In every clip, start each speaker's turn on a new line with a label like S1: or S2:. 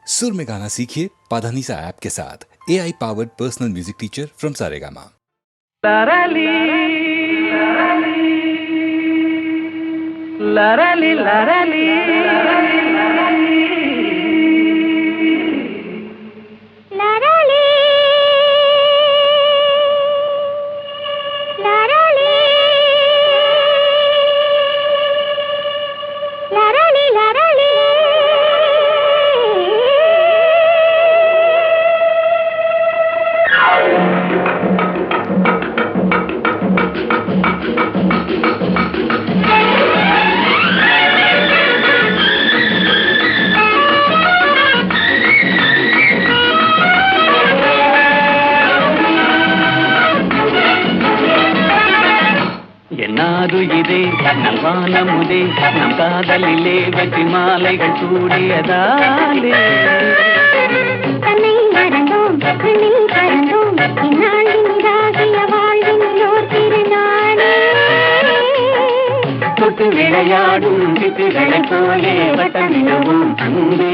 S1: सुर में गाना सीखिए पाधानीसा ऐप के साथ AI powered personal music teacher from Saregama.
S2: लरली लरली लरली இதே நல்வானமுதே நம் காதலிலே வெற்றி மாலைகள் சூடியதாலே தன்னை மறந்தோம் கண்ணில் பறந்தோம் இந்நாளின் இதாகிய வாழ்வினோர் திருநாளே தொட்டு விளையாடும் சிட்டுகளைப் போலே வட்டமிடுவோம் அன்பே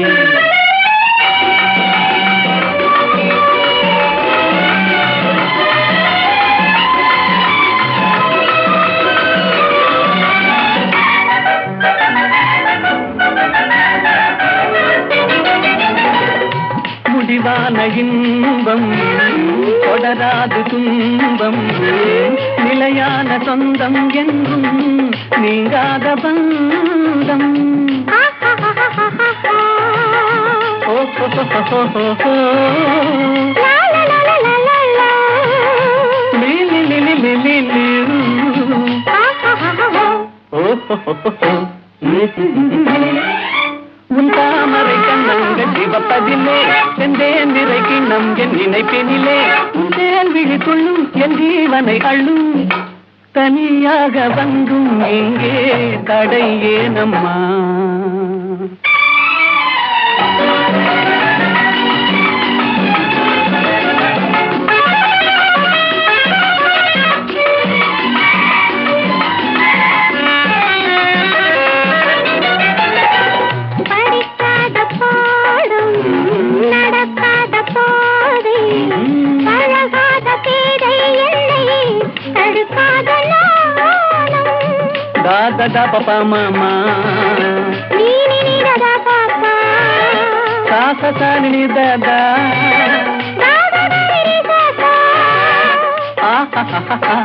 S2: முடிவான இன்பம் தொடராது துன்பம் நிலையான சொந்தம் என்றும் நீங்காத பந்தம் உன் தாமரை கண்ணங்கள் சிவப்பதில்லை செந்தேன் நிறை கிண்ணம் என் நினைப்பெனிலே உன் தேன் விழி கொள்ளும் என் ஜீவனை அள்ளும் தனியாக வந்தும் எங்கே தடை ஏனம்மா da papa mama ni ni da da papa sa sa sa ni da da da da ni da da ah ha ha ha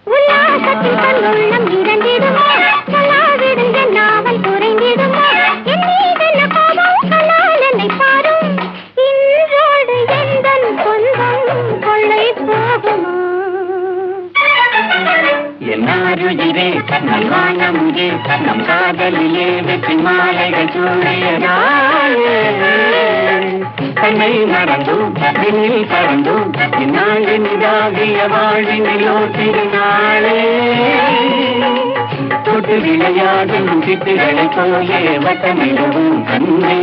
S2: உல்லாசத்தின் கண்ணுள்ளம் இரண்டிடுமோ சொல்லாவிடுங்க நாவல் குறைந்திடுமோ என் மீதென்ன கோபம் கலால் என்னை பாரும் இன்றோடு எந்தன் சொந்தம் கொள்ளை போகுமோ என்னாருயிரே நல்வானமுதே நம் காதலிலே வெற்றி மாலைகள் சூடியதாலே தன்னை மறந்தோம் விண்ணில் பறந்தோம் இந்நாளின் இதாகிய வாழ்வினிலோ திருநாளே தொட்டு விளையாடும் சிட்டுகளைப் போலே வட்டமிடுவோம் கண்ணே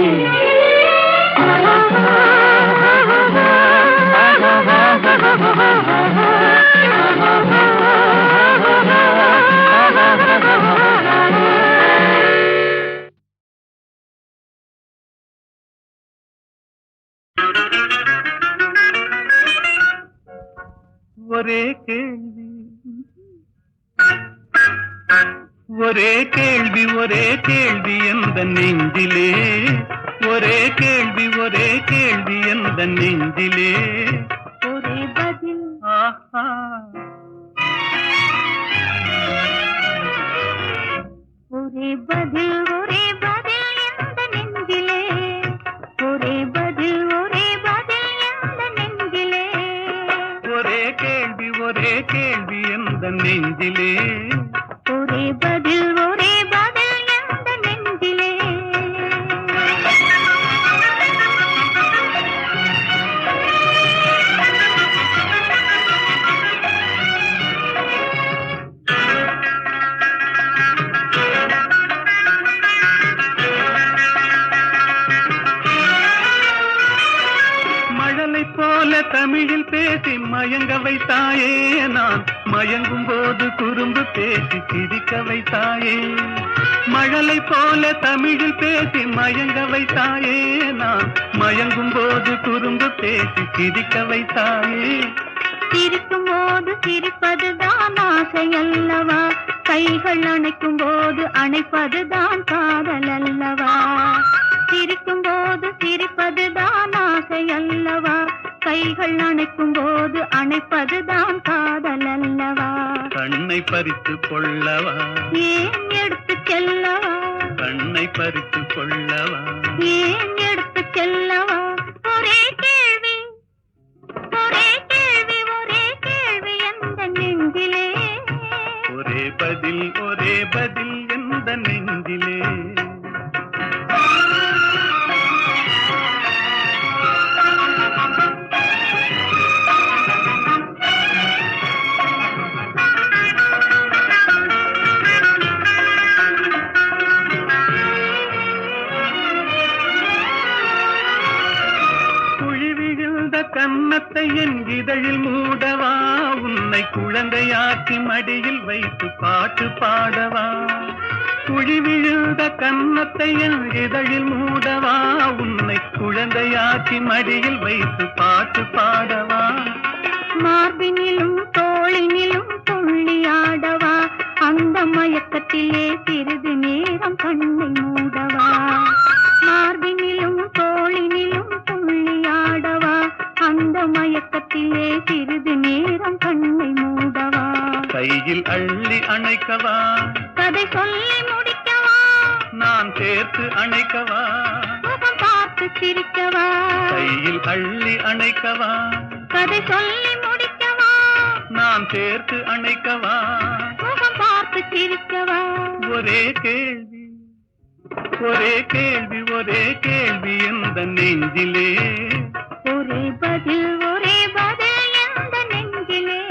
S2: ஒரே கேள்வி எந்த நெஞ்சிலே ஒரே கேள்வி எந்த நெஞ்சிலே ஒரே பதில் ஆஹா ஒரே பதில் எந்த நெஞ்சிலே ஒரே பதில் எந்த நெஞ்சிலே ஒரே கேள்வி எந்த நெஞ்சிலே ஒரே பதில் எந்த நெஞ்சிலே மழலை போல தமிழில் பேசி மயங்க வைத்தாயே நான் மயங்கும் போது குறும்பு பேசி சிரிக்க வைத்தாயே
S3: மழலை போல தமிழில் பேசி மயங்க வைத்தாயே, நான் மயங்கும் போது குறும்பு பேசி சிரிக்க வைத்தாயே.
S4: சிரிக்கும் போது சிரிப்பதுதான் ஆசை அல்லவா, கைகள் அணைக்கும் போது அணைப்பதுதான் காதல் அல்லவா. சிரிக்கும் போது சிரிப்பதுதான் ஆசை அல்லவா, கைகள் அணைக்கும் போது அணைப்பதுதான் காதல் அல்லவா.
S3: கண்ணை பறித்து கொள்ளவா,
S4: ஏன் எடுத்து செல்லவா,
S3: கண்ணை பறித்து கொள்ளவா,
S4: ஏன் எடுத்து செல்லவா. ஒரே கேள்வி ஒரே கேள்வி ஒரே கேள்வி எந்த நெஞ்சிலே,
S3: ஒரே பதில் எந்த நெஞ்சிலே. கன்னத்தை என் இதழில் மூடவா, உன்னை குழந்தையாக்கி மடியில் வைத்து பாட்டு பாடவா. குழி விழுந்த கன்னத்தை என் இதழில் மூடவா, உன்னை குழந்தையாக்கி மடியில் வைத்து பாட்டு பாடவா.
S4: மார்பினிலும் தோளினிலும் துள்ளியாடவா, அந்த மயக்கத்திலே சிறிது நேரம் கண்ணை மூடவா. மார்பினிலும் தோளினிலும் துள்ளியாடவா, அந்த மயக்கத்திலே சிறிது நேரம் கண்ணை மூடவா.
S3: கையில் அள்ளி அணைக்கவா,
S4: கதை சொல்லி முடிக்கவா,
S3: நான் சேர்த்து அணைக்கவா,
S4: முகம் பார்த்து சிரிக்கவா.
S3: கையில் அள்ளி அணைக்கவா,
S4: கதை சொல்லி முடிக்கவா,
S3: நான் சேர்த்து அணைக்கவா,
S4: முகம் பார்த்து சிரிக்கவா.
S3: ஒரே கேள்வி ஒரே கேள்வி ஒரே கேள்வி எந்த நெஞ்சிலே,
S4: ஒரே பதில் எந்த நெஞ்சிலே.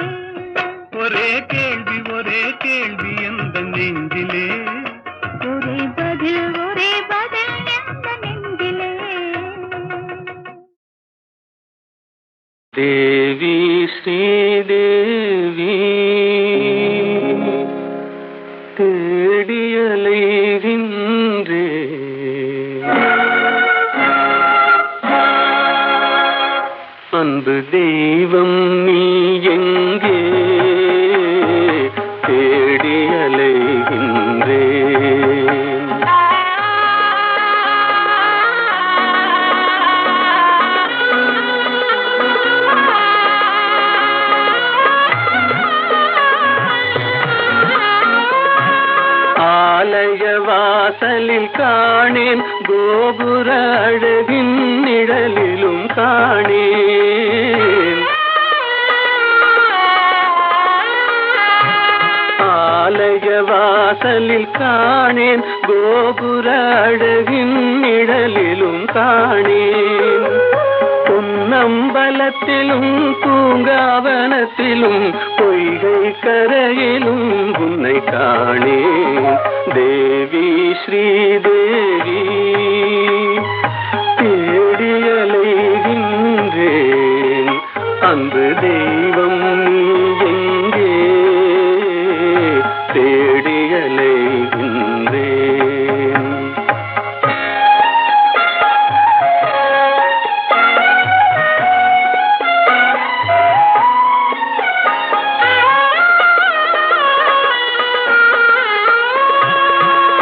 S3: ஒரே கேள்வி எந்த நெஞ்சிலே,
S4: ஒரே பதில் எந்த நெஞ்சிலே.
S2: தேவி ஸ்ரீதேவி தேடியலைகின்றே, அன்பு தெய்வம் நீ எங்கே தேடியலைகின்றே. ஆலய வாசலில் காணேன், கோபுர அழகின் நிழலிலும் காணேன். ஆலய வாசலில் காணேன், கோபுர அழகின் நிழலிலும் காணேன். பொன்னம்பலத்திலும் பூங்காவனத்திலும் பொய்கை கரையிலும் உன்னை காணேன். தேவி ஸ்ரீதேவி தேடியலைகின்றேன், அன்பு தெய்வம் நீ எங்கே தேடியலைகின்றேன்.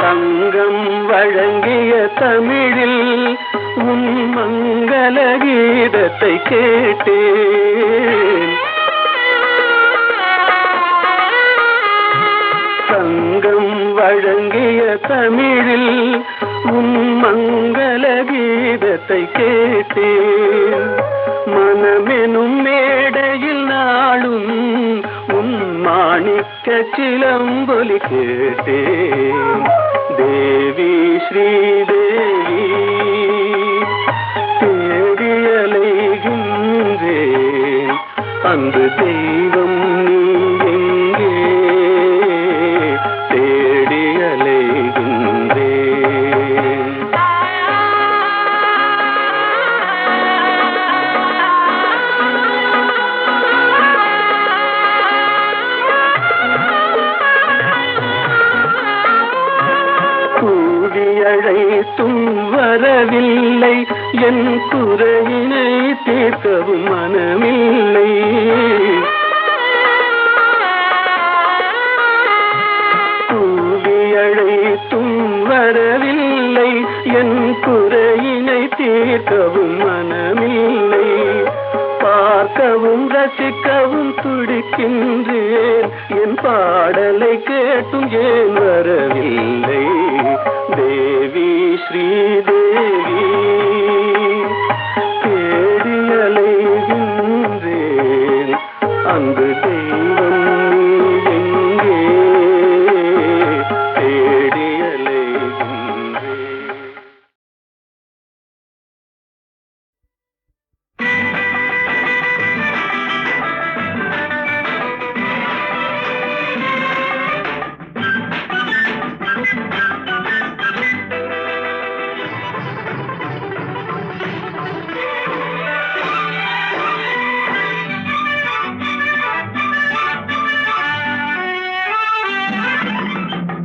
S2: தங்கம் வழங்கிய தமிழில் உன் மங்கள கீதத்தை கேட்டேன். தங்கம் வழங்கிய தமிழில் உன் மங்கள கீதத்தை கேட்டேன். மனமெனும் மேடையில் நாளும் உன் மாணிக்க சிலம்பொலி கேட்டேன். தேவி ஸ்ரீதேவி தேடியலைகின்றேன், அன்பு தெய்வம் நீ எங்கே தேடியலைகின்றேன். அழைத்தும் வரவில்லை, என் குறையினை தீர்க்கவும் மனமில்லை. கூவி அழைத்தும் வரவில்லை, என் குறையினை தீர்க்கவும் மனமில்லை. பார்க்கவும் ரசிக்கவும் துடிக்கின்றேன், என் பாடலை கேட்டும் ஏன் வரவில்லை. தேவி ஸ்ரீதேவி தேடி அலைகின்றேன், அன்பு தெய்வம் நீ எங்கே தேடி அலைகின்றேன்.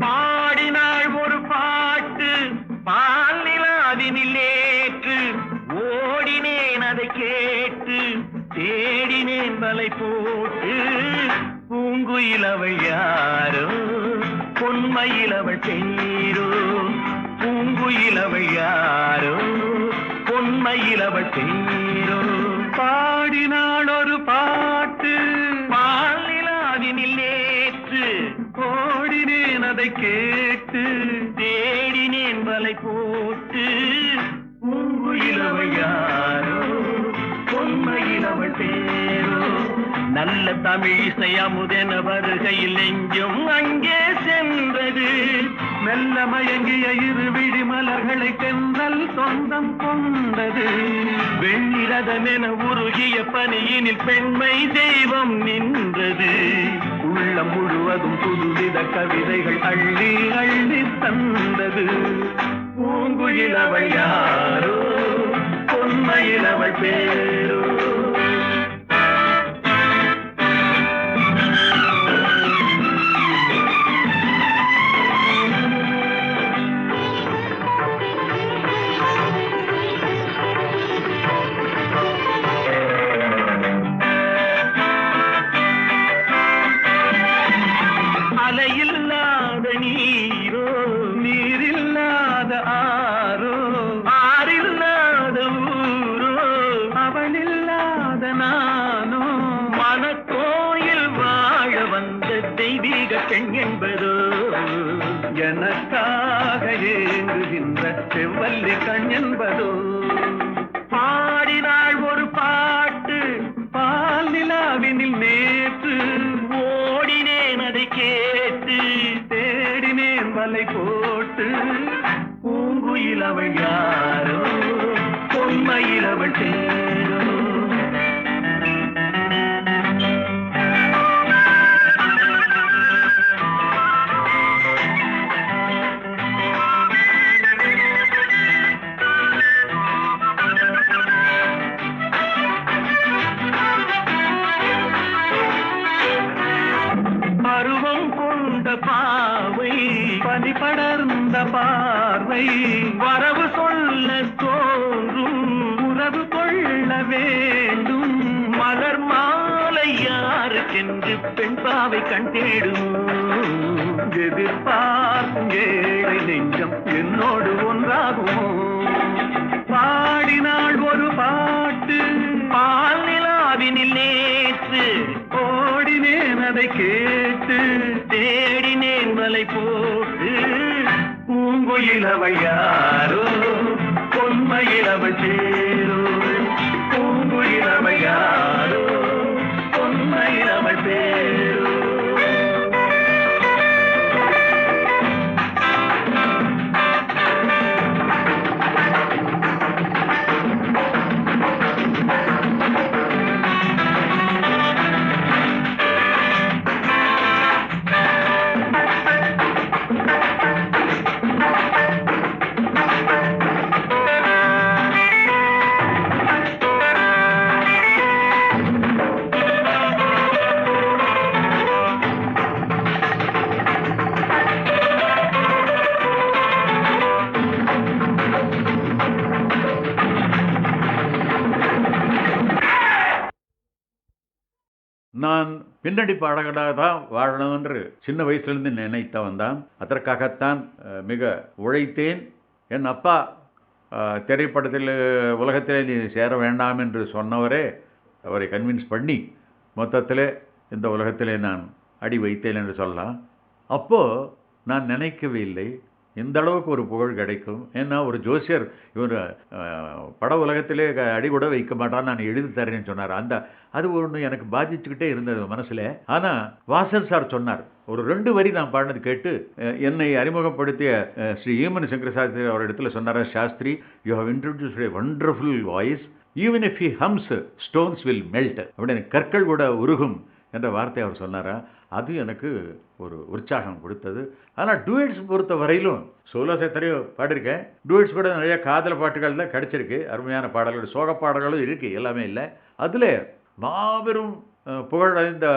S3: பாடினாள் ஒரு பாட்டு பால் நிலாவினில் ஏற்று, ஓடினேன் அதை கேட்டு தேடினேன் வலை போட்டு. பூங்குயில் அவள் யாரோ, பொன்மையில் அவள் பேரோ. பூங்குயில் அவள் யாரோ, பொன்மையில் அவள் பேரோ. பாடினாள் ஒரு பாட்டு பால் நிலாவினில் ஏற்று, ஓடினேன் அதை கேட்டு தேடினேன் வலை போட்டு. பூங்குயில் அவள் யாரோ, பொன்மையில் அவள் பேரோ. நல்ல தமிழ் இசை அமுதென வருகையில் நெஞ்சும் அங்கே சென்றது. மெல்ல மயங்கிய இரு விழி மலர்களை தென்றல் சொந்தம் கொண்டது. வெண்ணிரதமென உருகிய பனியினில் பெண்மை தெய்வம் நின்றது. உள்ளம் முழுவதும் புதுவித கவிதைகள் அள்ளி அள்ளி தந்தது. பூங்குயில் அவள் யாரோ, பொன்மையில் அவள் பேரோ. அலையில்லாத நீரோ, நீரில்லாத ஆரோ, ஆறில்லாத ஊரோ, அவளில்லாத நானோ. மனக்கோயில் வாழ வந்த தெய்வீக பெண் என்பதோ, எனக்காக ஏங்குகின்ற செவ்வல்லி கண் என்பதோ. பாடினாள் ஒரு பாட்டு பால் நிலாவினில் நேற்று, ஓடினேன் அதை கேட்டு தேடினேன் வலை போட்டு. பூங்குயில் அவள் யாரோ, பொன்மையில் அவள் தேரோ. பருவம் கொண்ட பாவை, பனி படர்ந்த பார்வை, வரவு சொல்ல தோன்றும், உறவு கொள்ள வேண்டும். மலர் மாலை யாருக்கென்று பெண் பாவை கண் தேடும். எதிர்பார்க்கும் ஏழை நெஞ்சம் என்னோடு ஒன்றாகுமோ. பாடினாள் ஒரு பாட்டு பால் நிலாவினில் நேற்று, ஓடினேன் அதை கேட்டு தேடினேன் வலை போட்டு. பூங்குயில் அவள் யாரோ, பொன்மையில் அவள் சேரோ. பூங்குயில் அவள் யாரோ, பொன்மையில் அவள் பேரோ.
S5: நான் பின்னணி பாடகராக தான் வாழணும் என்று சின்ன வயசுலேருந்து நினைத்தவன் தான். அதற்காகத்தான் மிக உழைத்தேன். என் அப்பா திரைப்படத்தில் உலகத்திலே நீ சேர வேண்டாம் என்று சொன்னவரே அவரை கன்வின்ஸ் பண்ணி மொத்தத்தில் இந்த உலகத்திலே நான் அடி வைத்தேன் என்று சொல்லலாம். அப்போது நான் நினைக்கவே இல்லை இந்த அளவுக்கு ஒரு புகழ் கிடைக்கும். ஏன்னா ஒரு ஜோசியர் இவர் பட உலகத்திலே அடி கூட வைக்க மாட்டான்னு நான் எழுதி தரேன்னு சொன்னார். அது ஒன்று எனக்கு பாதிச்சுக்கிட்டே இருந்தது மனசில். ஆனால் வாசல் சார் சொன்னார், ஒரு 2 வரி நான் பாடினது கேட்டு என்னை அறிமுகப்படுத்திய ஸ்ரீ ஈமன் சங்கர் சாஸ்திரி அவர் இடத்துல சொன்னார், Shastri you have introduced a wonderful voice, even if he hums stones will melt, அப்படின்னு கற்கள் கூட உருகும் என்ற வார்த்தை அவர் சொன்னாரா. அது எனக்கு ஒரு உற்சாகம் கொடுத்தது. ஆனால் டூயட்ஸ் பொறுத்த வரையிலும் சோலோஸ் எத்தனையோ பாடியிருக்கேன். டூயட்ஸ் கூட நிறைய காதல் பாட்டுகள் தான் கிடச்சிருக்கு. அருமையான பாடல்கள், சோக பாடல்களும் இருக்குது, எல்லாமே இல்லை. அதில் மாபெரும் புகழடைந்த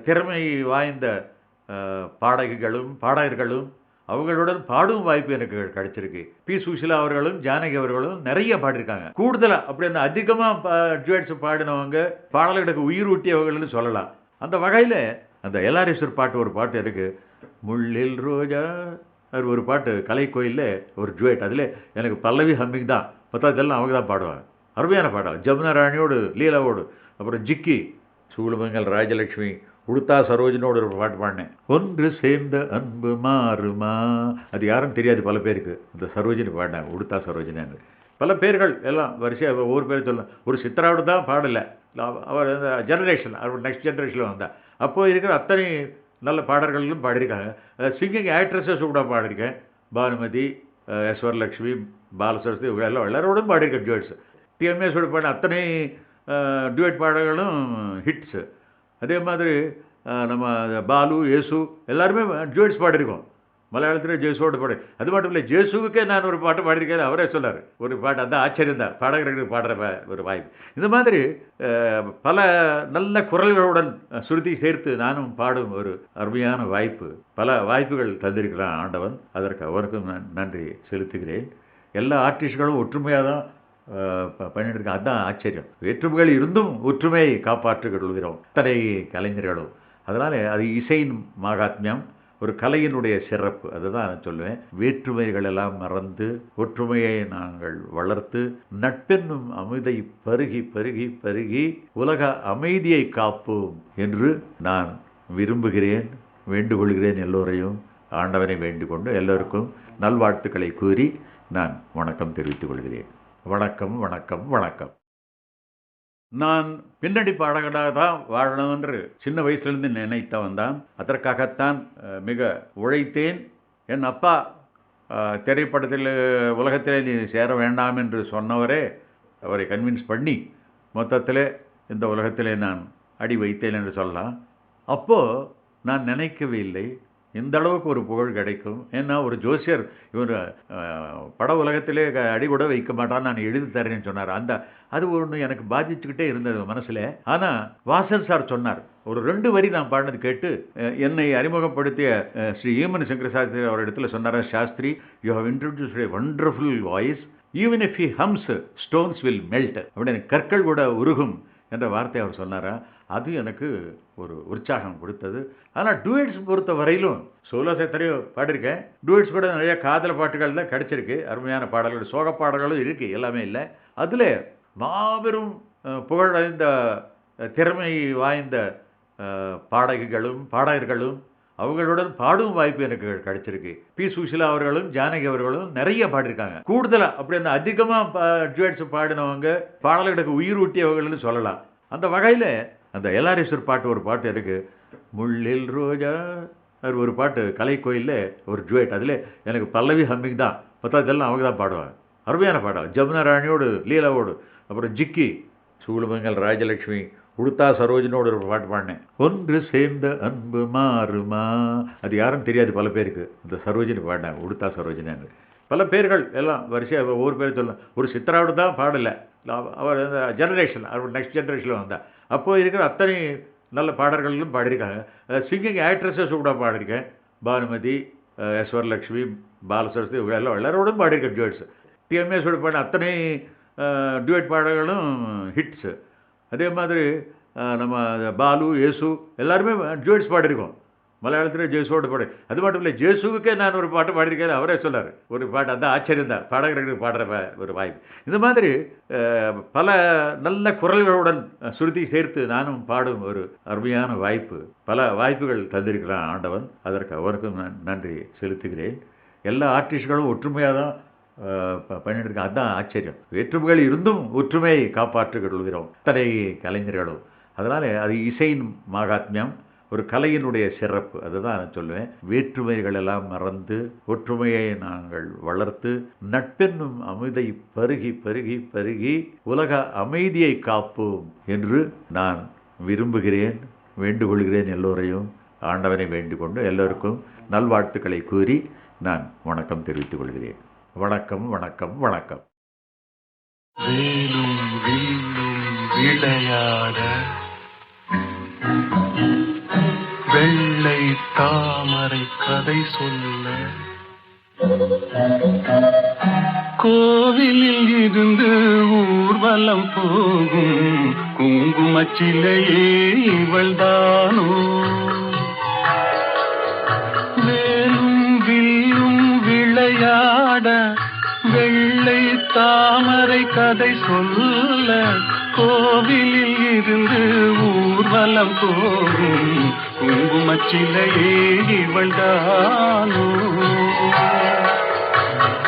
S5: திறமை வாய்ந்த பாடகர்களும் அவங்களுடன் பாடும் வாய்ப்பு எனக்கு கிடைச்சிருக்கு. பி சுஷிலா அவர்களும் ஜானகி அவர்களும் நிறைய பாடியிருக்காங்க. கூடுதலாக அப்படி அந்த அதிகமாக டூயட்ஸ் பாடினவங்க பாடல்களுக்கு உயிர் ஊட்டியவர்கள்னு சொல்லலாம். அந்த வகையில் அந்த எல்ஆர்எஸ்வர் பாட்டு ஒரு பாட்டு இருக்குது, முள்ளில் ரோஜா, அது ஒரு பாட்டு கலைக்கோயிலில் ஒரு ஜுவேட். அதில் எனக்கு பல்லவி ஹம்மிங் தான், பத்தாவதெல்லாம் அவங்க தான் பாடுவாங்க. அருமையான பாடல். ஜமுனா ராணியோடு லீலாவோடு, அப்புறம் ஜிக்கி, சூளுமங்கல் ராஜலட்சுமி, உடுத்தா சரோஜினோடு ஒரு பாட்டு பாடினேன், ஒன்று சேர்ந்த அன்பு மாறுமா. அது யாரும் தெரியாது பல பேருக்கு. இந்த சரோஜினி பாடினேன், உடுத்தா சரோஜினு. பல பேர்கள் எல்லாம் வரிசையாக ஒவ்வொரு பேர் சொல்லலாம். ஒரு சித்ராவோடு தான் பாடலை, அவர் அந்த ஜெனரேஷன், அவர் நெக்ஸ்ட் ஜெனரேஷனில் வந்தால் அப்போது இருக்கிற அத்தனை நல்ல பாடல்களும் பாடியிருக்காங்க. சிங்கிங் ஆக்ட்ரஸஸ் கூட பாடியிருக்கேன். பானுமதி, வரலட்சுமி, பாலசரஸ்வதி, இவங்க எல்லாம் எல்லாரோடும் பாடியிருக்கேன் டியூட்ஸ். டிஎம்எஸோட பாடின அத்தனை டியூட் பாடல்களும் ஹிட்ஸு. அதே மாதிரி நம்ம பாலு, யேசு எல்லாருமே டியூட்ஸ் பாடியிருக்கோம். மலையாளத்தில் ஜேசுவோட பாடு. அது மட்டும் இல்லை, ஜேசுவுக்கே நான் ஒரு பாட்டு பாடியிருக்கேன். அவரே சொன்னார் ஒரு பாட்டு, அந்த ஆச்சரியம் தான் பாடகர்களுக்கு பாடுற ஒரு வாய்ப்பு. இந்த மாதிரி பல நல்ல குரல்களுடன் சுருதி சேர்த்து நானும் பாடும் ஒரு அருமையான வாய்ப்பு, பல வாய்ப்புகள் தந்திருக்கிறான் ஆண்டவன். அதற்கு அவருக்கும் நான் நன்றி செலுத்துகிறேன். எல்லா ஆர்டிஸ்ட்களும் ஒற்றுமையாக தான் பண்ணிட்டு இருக்கேன். அதுதான் ஆச்சரியம். வேற்றுமைகள் இருந்தும் ஒற்றுமையை காப்பாற்றிக் கொள்கிறோம் அத்தனை கலைஞர்களும். அதனால் அது இசையின் மகாத்மியம், ஒரு கலையினுடைய சிறப்பு. அதுதான் நான் சொல்லுவேன். வேற்றுமைகள் எல்லாம் மறந்து ஒற்றுமையை நாங்கள் வளர்த்து நட்பென்னும் அமுதை பருகி பருகி பருகி உலக அமைதியை காப்போம் என்று நான் விரும்புகிறேன், வேண்டுகொள்கிறேன். எல்லோரையும் ஆண்டவனை வேண்டிக்கொண்டு எல்லோருக்கும் நல்வாழ்த்துக்களை கூறி நான் வணக்கம் தெரிவித்துக் கொள்கிறேன். வணக்கம் வணக்கம் வணக்கம். நான் பின்னணி பாடகராக தான் வாழணும் என்று சின்ன வயசுலேருந்து நினைத்தவன் தான். அதற்காகத்தான் மிக உழைத்தேன். என் அப்பா திரைப்படத்தில் உலகத்திலே நீ சேர வேண்டாம் என்று சொன்னவரே அவரை கன்வின்ஸ் பண்ணி மொத்தத்தில் இந்த உலகத்திலே நான் அடி வைத்தேன் என்று சொல்லலாம். அப்போது நான் நினைக்கவே இல்லை இந்த அளவுக்கு ஒரு புகழ் கிடைக்கும். ஏன்னா ஒரு ஜோசியர் இவர் பட உலகத்திலே அடி கூட வைக்க மாட்டான்னு நான் எழுதி தரேன்னு சொன்னார். அது ஒன்று எனக்கு பாதிச்சுக்கிட்டே இருந்தது மனசில். ஆனால் வாசல் சார் சொன்னார், ஒரு 2 வரி நான் பாடினது கேட்டு என்னை அறிமுகப்படுத்திய ஸ்ரீ ஈமன் சங்கர் சாஸ்திரி அவர் இடத்துல சொன்னார், Shastri you have introduced a wonderful voice, even if he hums stones will melt, அப்படின்னு கற்கள் கூட உருகும் என்ற வார்த்தை அவர் சொன்னாரா. அது எனக்கு ஒரு உற்சாகம் கொடுத்தது. ஆனால் டூயட்ஸ் பொறுத்த வரையிலும் சோலோஸ் எத்தனையோ பாடியிருக்கேன். டூயட்ஸ் கூட நிறைய காதல் பாட்டுகள் தான் கிடச்சிருக்கு. அருமையான பாடல்கள், சோக பாடல்களும் இருக்குது, எல்லாமே இல்லை. அதில் மாபெரும் புகழடைந்த திறமை வாய்ந்த பாடகர்களும் அவங்களுடன் பாடும் வாய்ப்பு எனக்கு கிடைச்சிருக்கு. பி சுஷிலா அவர்களும் ஜானகி அவர்களும் நிறைய பாடியிருக்காங்க. கூடுதலாக அப்படி அந்த அதிகமாக டூயட்ஸ் பாடினவங்க பாடல்களுக்கு உயிர் ஊட்டியவர்கள்னு சொல்லலாம். அந்த வகையில் அந்த எல்ஆர்எஸ்வர் பாட்டு ஒரு பாட்டு இருக்குது, முள்ளில் ரோஜா, அது ஒரு பாட்டு கலைக்கோயிலில் ஒரு ஜுவேட். அதில் எனக்கு பல்லவி ஹம்மிங் தான், பத்தாவதெல்லாம் அவங்க தான் பாடுவாங்க. அருமையான பாடல். ஜமுனா ராணியோடு லீலாவோடு, அப்புறம் ஜிக்கி, சூளுமங்கல் ராஜலட்சுமி, உடுத்தா சரோஜினோடு ஒரு பாட்டு பாடினேன், ஒன்று சேர்ந்த அன்பு மாறுமா. அது யாரும் தெரியாது பல பேருக்கு. இந்த சரோஜினி பாடினேன், உடுத்தா சரோஜினு. பல பேர்கள் எல்லாம் வரிசையாக ஒவ்வொரு பேர் சொல்லலாம். ஒரு சித்ராவோடு தான் பாடலை, அவர் அந்த ஜெனரேஷன், அவர் நெக்ஸ்ட் ஜெனரேஷனில் வந்தால் அப்போது இருக்கிற அத்தனை நல்ல பாடல்களும் பாடியிருக்காங்க. சிங்கிங் ஆக்ட்ரஸஸ் கூட பாடியிருக்கேன். பானுமதி, வரலட்சுமி, பாலசரஸ்வதி, இவங்க எல்லாம் எல்லாரோடும் பாடியிருக்கேன் டியூட்ஸ். டிஎம்எஸோட பாடின அத்தனை டியூட் பாடல்களும் ஹிட்ஸு. அதே மாதிரி நம்ம பாலு, இயேசு எல்லாருமே ஜுவேட்ஸ் பாடியிருக்கோம். மலையாளத்தில் ஜேசுவோட பாடு. அது மட்டும் இல்லை, ஜேசுவுக்கே நான் ஒரு பாட்டு பாடியிருக்கேன். அவரே சொன்னார் ஒரு பாட்டு. அந்த ஆச்சரியம் தான் பாடகர்களுக்கு பாடுற ஒரு வாய்ப்பு. இந்த மாதிரி பல நல்ல குரல்களுடன் சுருதி சேர்த்து நானும் பாடும் ஒரு அருமையான வாய்ப்பு, பல வாய்ப்புகள் தந்திருக்கிறான் ஆண்டவன். அதற்கு அவருக்கும் நான் நன்றி செலுத்துகிறேன். எல்லா ஆர்டிஸ்ட்களும் ஒற்றுமையாக தான் பண்ணிட்டு இருக்கேன். அதுதான் ஆச்சரியம். வேற்றுமைகள் இருந்தும் ஒற்றுமையை காப்பாற்றிக் கொள்கிறோம் அத்தனை கலைஞர்களும். அதனால் அது இசையின் மகாத்மியம், ஒரு கலையினுடைய சிறப்பு. அதுதான் நான் சொல்லுவேன். வேற்றுமைகள் எல்லாம் மறந்து ஒற்றுமையை நாங்கள் வளர்த்து நட்பென்னும் அமுதை பருகி பருகி பருகி உலக அமைதியை காப்போம் என்று நான் விரும்புகிறேன், வேண்டுகொள்கிறேன். எல்லோரையும் ஆண்டவனை வேண்டிக் கொண்டு எல்லோருக்கும் நல்வாழ்த்துக்களை கூறி நான் வணக்கம் தெரிவித்துக் கொள்கிறேன். வணக்கம், வணக்கம், வணக்கம்.
S3: வேலும் வில்லும் விளையாட வெள்ளை தாமரை கதை சொல்ல கோவிலில் இருந்து ஊர்வலம் போகும் குங்குமச்சிலையே இவள்தானோ. வேலும் வில்லும் விளையாட வெள்ளை தாமரை கதை சொல்ல கோவிலில் இருந்து ஊர்வலம் போகும் குங்குமச்சிலையே இவள்தானோ.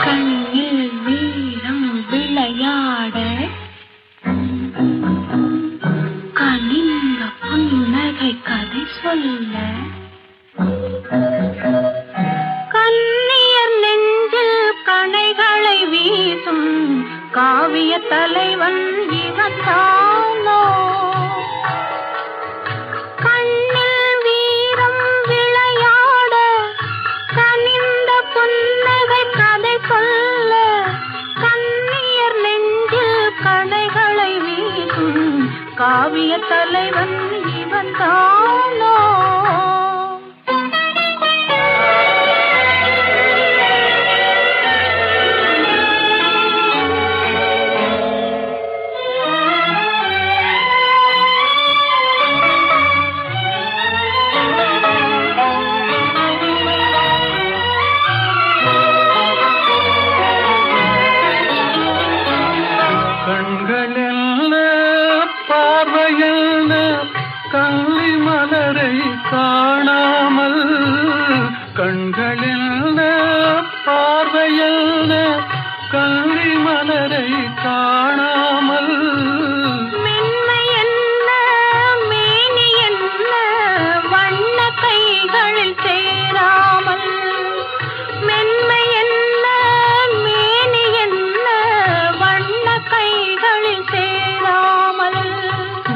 S4: கண்ணில் வீரம் விளையாட கனிந்த புன்னகை கதை சொல்ல கண்ணியர் நெஞ்சில் கணைகளை வீசும் காவிய தலைவன் இவன் தானோ. கண்ணில் வீரம் விளையாட கனிந்த புன்னகை கதை சொல்ல கண்ணியர் நெஞ்சில் கணைகளை வீசும் காவிய தலைவன் இவன் தானோ.
S3: காணாமல் கண்களில் பார்வையில் கல்வி மலரை காணாமல்
S4: மென்மை என்ன மேனி என்ன வண்ண கைகளில் சேராமல் மென்மை என்ன மேனி என்ன வண்ண கைகளில் சேராமல்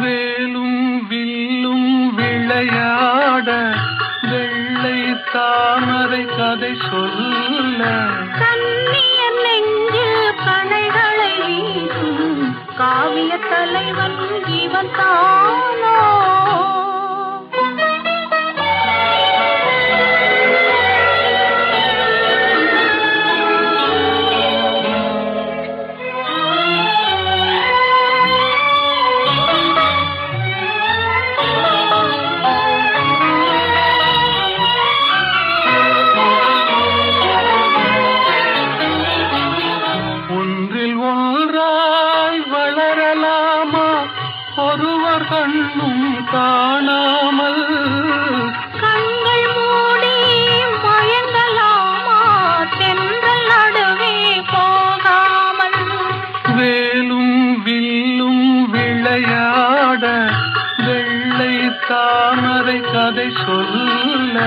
S3: வேலும் வில்லும் விளையாட வெள்ளை தாமரை கதை சொல்ல
S4: கண்ணியர் நெஞ்சில் கணைகளை வீசும் காவிய தலைவன் இவன் தானோ.
S3: கண்ணும் காணாமல்
S4: கண்கள் மூடி மயங்கலாமா தென்றல் நடுவே போகாமல்
S3: வேலும் வில்லும் விளையாட வெள்ளை தாமரை கதை சொல்ல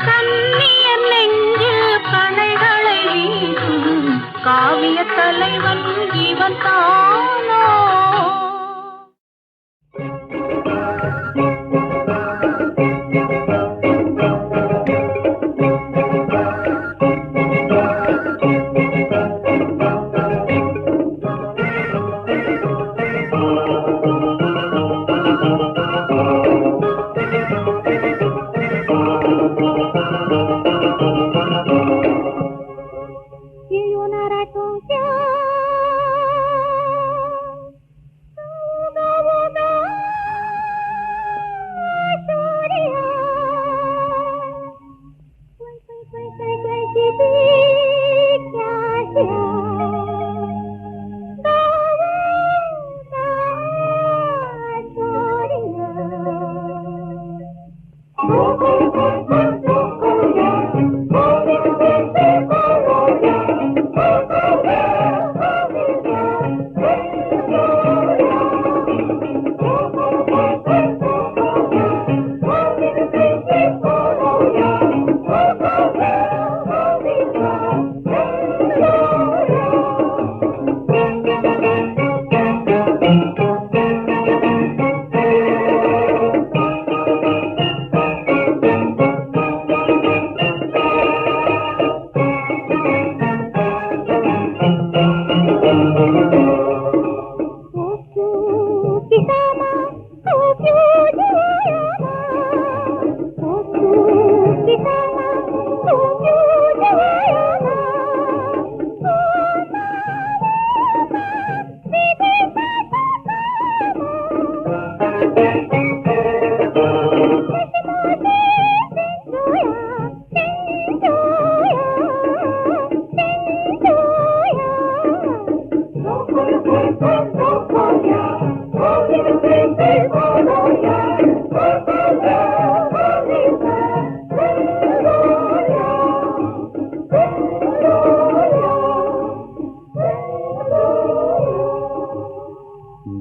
S4: கண்ணியர் நெஞ்சில் கணைகளை வீசும் காவிய தலைவன் இவன் தானோ.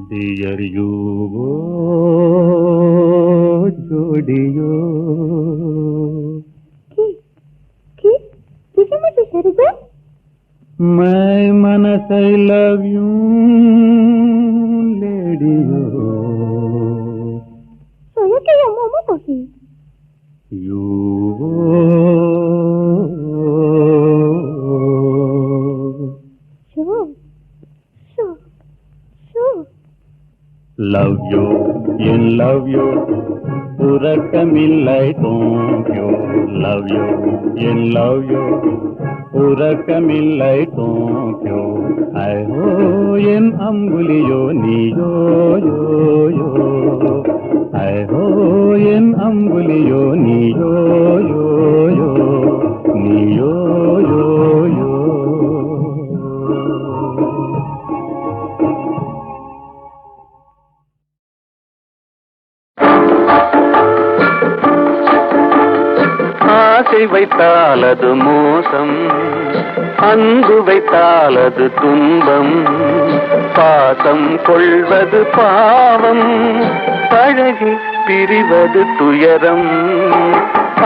S3: Dear you, जोड़ियो
S4: किसी मुझे शरीक है
S3: मैं मनस I love you लेडियो
S4: सोया के या momo Kosi
S3: you love you in love you உறக்கமில்லை தூங்கியோ love you in love you உறக்கமில்லை தூங்கியோ ஐயோ என் அம்புலியோ நீயோ யோ யோ ஐயோ என் அம்புலியோ நீயோ யோ யோ நீயோ யோ யோ ஆசை வைத்தால் அது மோசம் அன்பு வைத்தால் அது துன்பம் பாசம் கொள்வது பாவம் பழகி பிரிவது துயரம்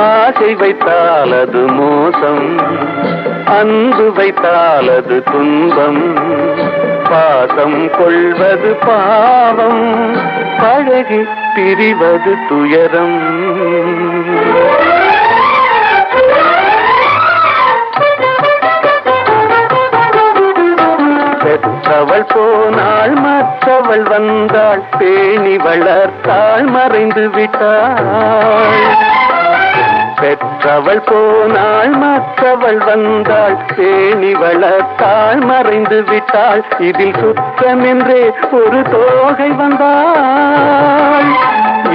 S3: ஆசை வைத்தால் அது மோசம் அன்பு வைத்தால் அது துன்பம் பாசம் கொள்வது பாவம் பழகி பிரிவது துயரம் பெற்றவள் போனாள் மற்றவள் வந்தாள் பேணி வளர்த்தாள் மறைந்து விட்டாள் பெற்றவள் போனாள் மற்றவள் வந்தாள் பேணி வளர்த்தாள் மறைந்து விட்டாள் இதில் சுற்றமென்றே ஒரு தோகை வந்தாள்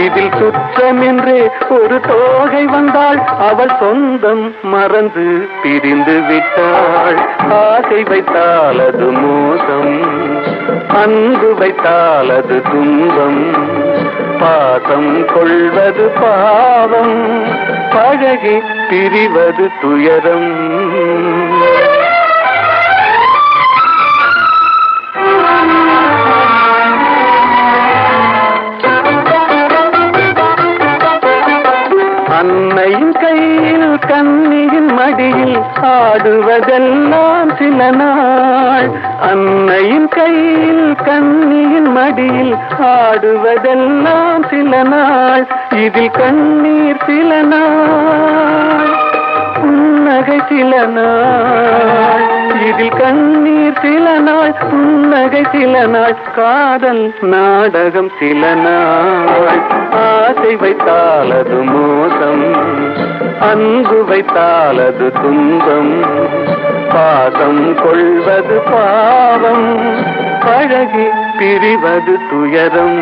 S3: இதில் சுற்றமென்றே ஒரு தோகை வந்தாள் அவள் சொந்தம் மறந்து பிரிந்து விட்டாள் ஆசை வைத்தால் அது மோசம் அன்பு வைத்தால் அது துன்பம் பாசம் கொள்வது பாவம் பழகி பிரிவது துயரம் அன்னையின் கையில் கன்னியின் மடியில் ஆடுவதெல்லாம் சில நாள் அன்னையின் கையில் கன்னியின் மடியில் ஆடுவதெல்லாம் சில நாள் இதில் கண்ணீர் சில நாள் புன்னகை சில நாள் இதில் கண்ணீர் சில நாள் புன்னகை சில நாள் காதல் நாடகம் சில நாள் ஆசை வைத்தால் அது மோசம் அன்பு வைத்தால் அது துன்பம் பாசம் கொள்வது பாவம் பழகி பிரிவது துயரம்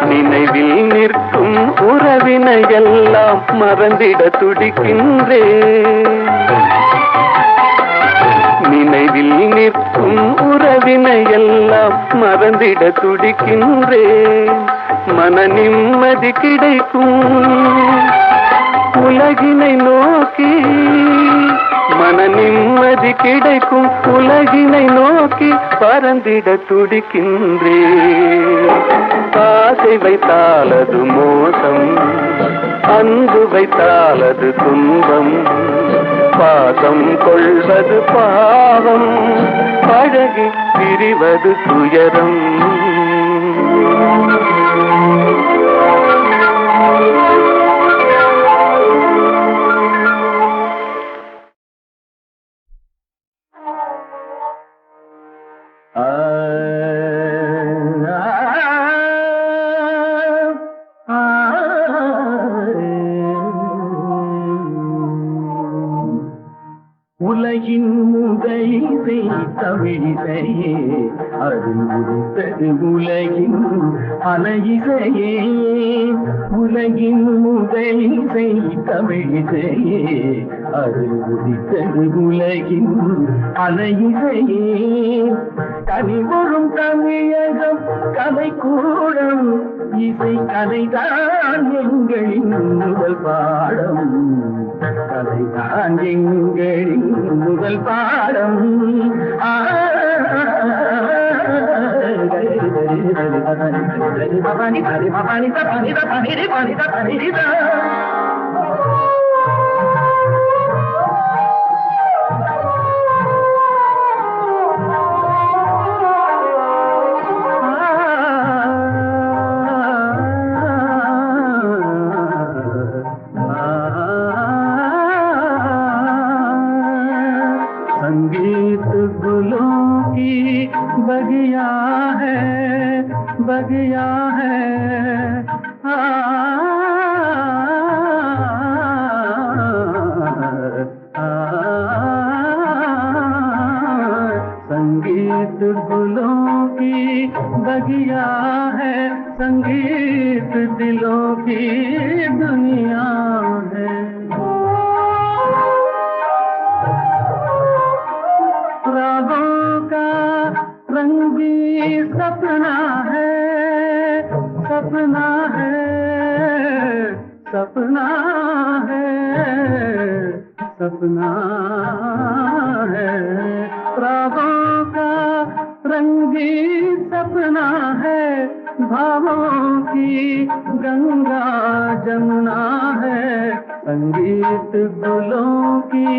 S3: நினைவில் நிற்கும்
S2: உறவினை எல்லாம் மறந்திட துடிக்கின்றேன். நினைவில் நிற்கும் உறவினை எல்லாம் மறந்திட துடிக்கின்றேன். மன நிம்மதி கிடைக்கும் உலகினை நோக்கி, மன நிம்மதி கிடைக்கும் உலகினை நோக்கி பறந்திட துடிக்கின்றேன். ஆசை வைத்தாலது மோசம், அன்பு வைத்தாலது துன்பம், பாசம் கொள்வது பாவம், பழகி பிரிவது துயரம்.
S3: உலகின் முதலிசை தமிழிசையே, அது உதித்தது உலகின் அலையிசையே. உலகின் முதலிசை தமிழிசையே, அது உதித்தது உலகின் அலையிசையே. கனிவரும் தமிழகம் கலைக்கூடம், இசை கலைதான் எங்களின் முதல் பாடம். கலைதான் எங்களின் முதல் பாடம். संगीत गुलों की बगिया है, बगिया है। संगीत गुलों की बगिया है, संगीत दिलों की दुनिया है। रागों का रंगी सपना है, सपना है, सपना है, सपना है। रागों का रंगी सपना है, भावों की गंगा जमुना है। संगीत गुलों की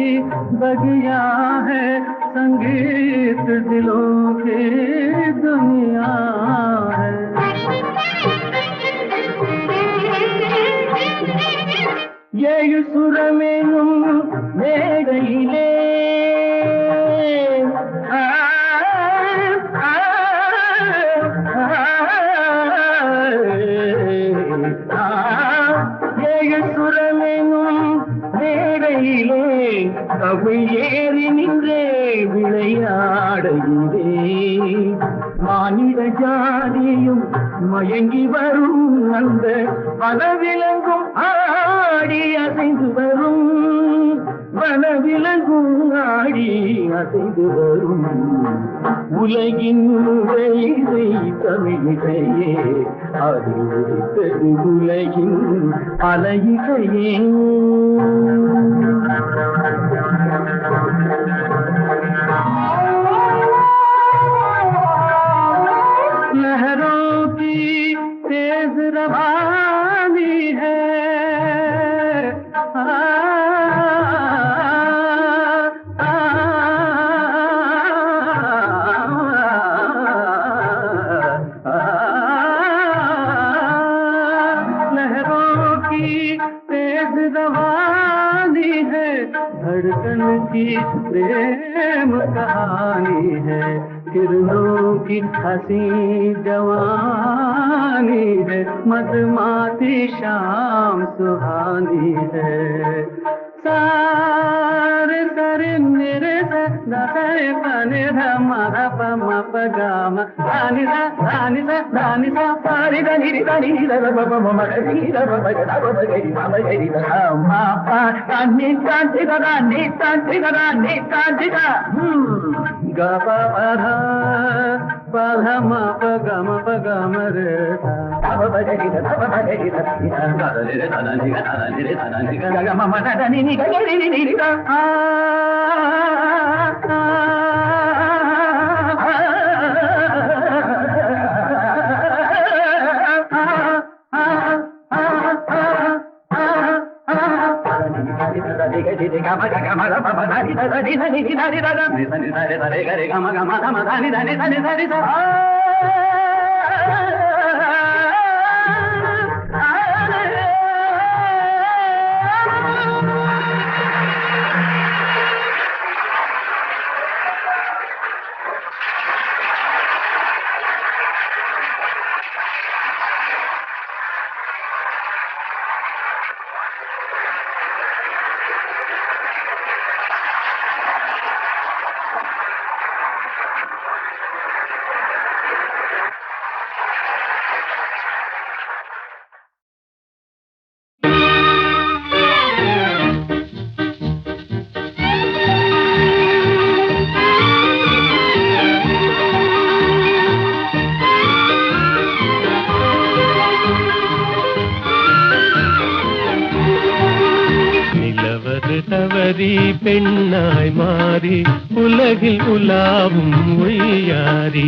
S3: बगिया है, संगीत दिलों की दुनिया है। ये सुरमेनुम मेघइले கவியேறி நின்றே விளையாடுகிறே. மானிட ஜாதியும் மயங்கி வரும் அந்த வனவிலங்கும் ஆடி அசைந்து வரும், வனவிலங்கும் ஆடி அசைந்து வரும். உலகின் இசை தமிழிசையே, அது உதித்தது உலகின் அலையிசையே. लहरों की तेज रवानी है, लहरों की तेज रवानी है, धड़कन की प्रेम कहानी है। किरणों की हंसी जवानी है, मधुमाती शाम सुहानी है। सारे सरने
S6: தவறி பெண்ணாய் மாறி உலகில் உலாவும் ஒய்யாரி.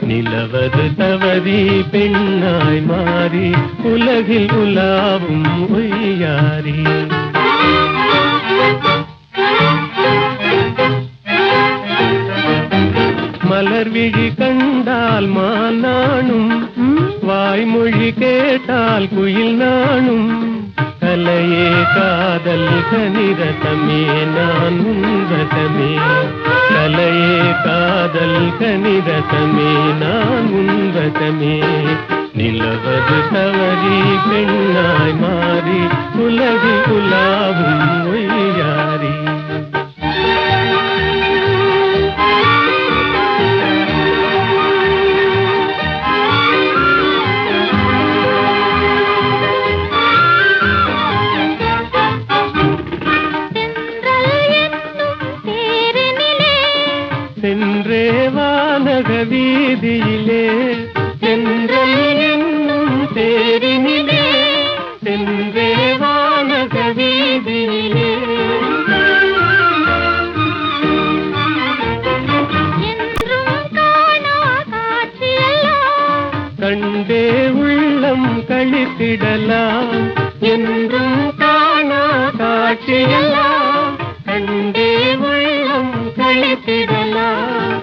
S6: நிலவது தவறி பெண்ணாய் மாறி உலகில் உலாவும் ஒய்யாரி. மலர் விழி கண்டால் மானானும், வாய்மொழி கேட்டால் குயில் நானும். கலையே காதல் கனிரதமே நான் உன்ரதமே. கலையே காதல் கனிரதமே நான் உன்ரதமே. நிலவது தவறி பெண்ணாய் மாறி உலகில் உலாவும் ஒய்யாரி. சென்றே வானக வீதியிலே, சென்றல் என்னும் தேரினிலே. சென்றே வானக வீதியிலே, கண்டே உள்ளம் கழித்திடலாம். என்றும் காணா காட்சியெல்லாம் கண்டே உள்ளம் கழித்திடலாம்.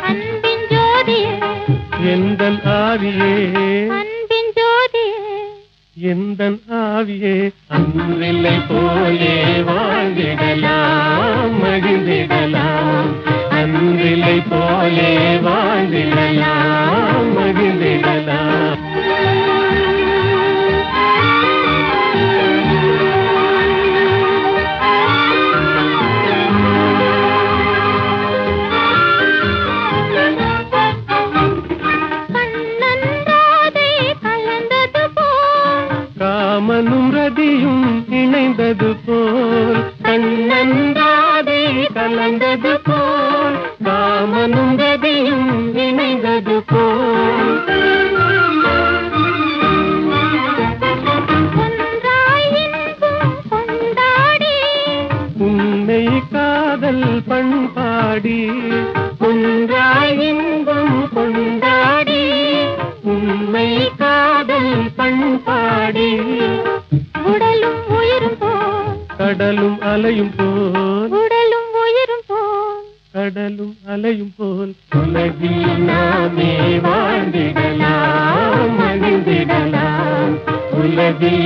S4: அன்பின் ஜோதியே
S6: எந்தன் ஆவியே,
S4: அன்பின் ஜோதியே
S6: எந்தன் ஆவியே. அன்றில்லை போலே வாழ்ந்திடலாம் மகிழ்ந்திடலாம். அன்றில்லை போலே வாழ்ந்திடலாம் மகிழ்ந்திடலாம். காமனும் ரதியும் இணைந்தது போல், கண்ணன்றாதே கலந்தது போல். காமனும் ரதியும் இணைந்தது போல். உன்னை காதல் பண்பாடி, ஒன்றாய் இன்பம் கொண்டாடி. உண்மை காதல் பண்பாடி.
S4: உடலும் உயிரும் போல்,
S6: கடலும் அலையும் போல்.
S4: உடலும் உயிரும் போல்,
S6: கடலும் அலையும் போல். உலகில் நாமே வாழ்ந்திடலாம் மகிழ்ந்திடலாம். உலகில்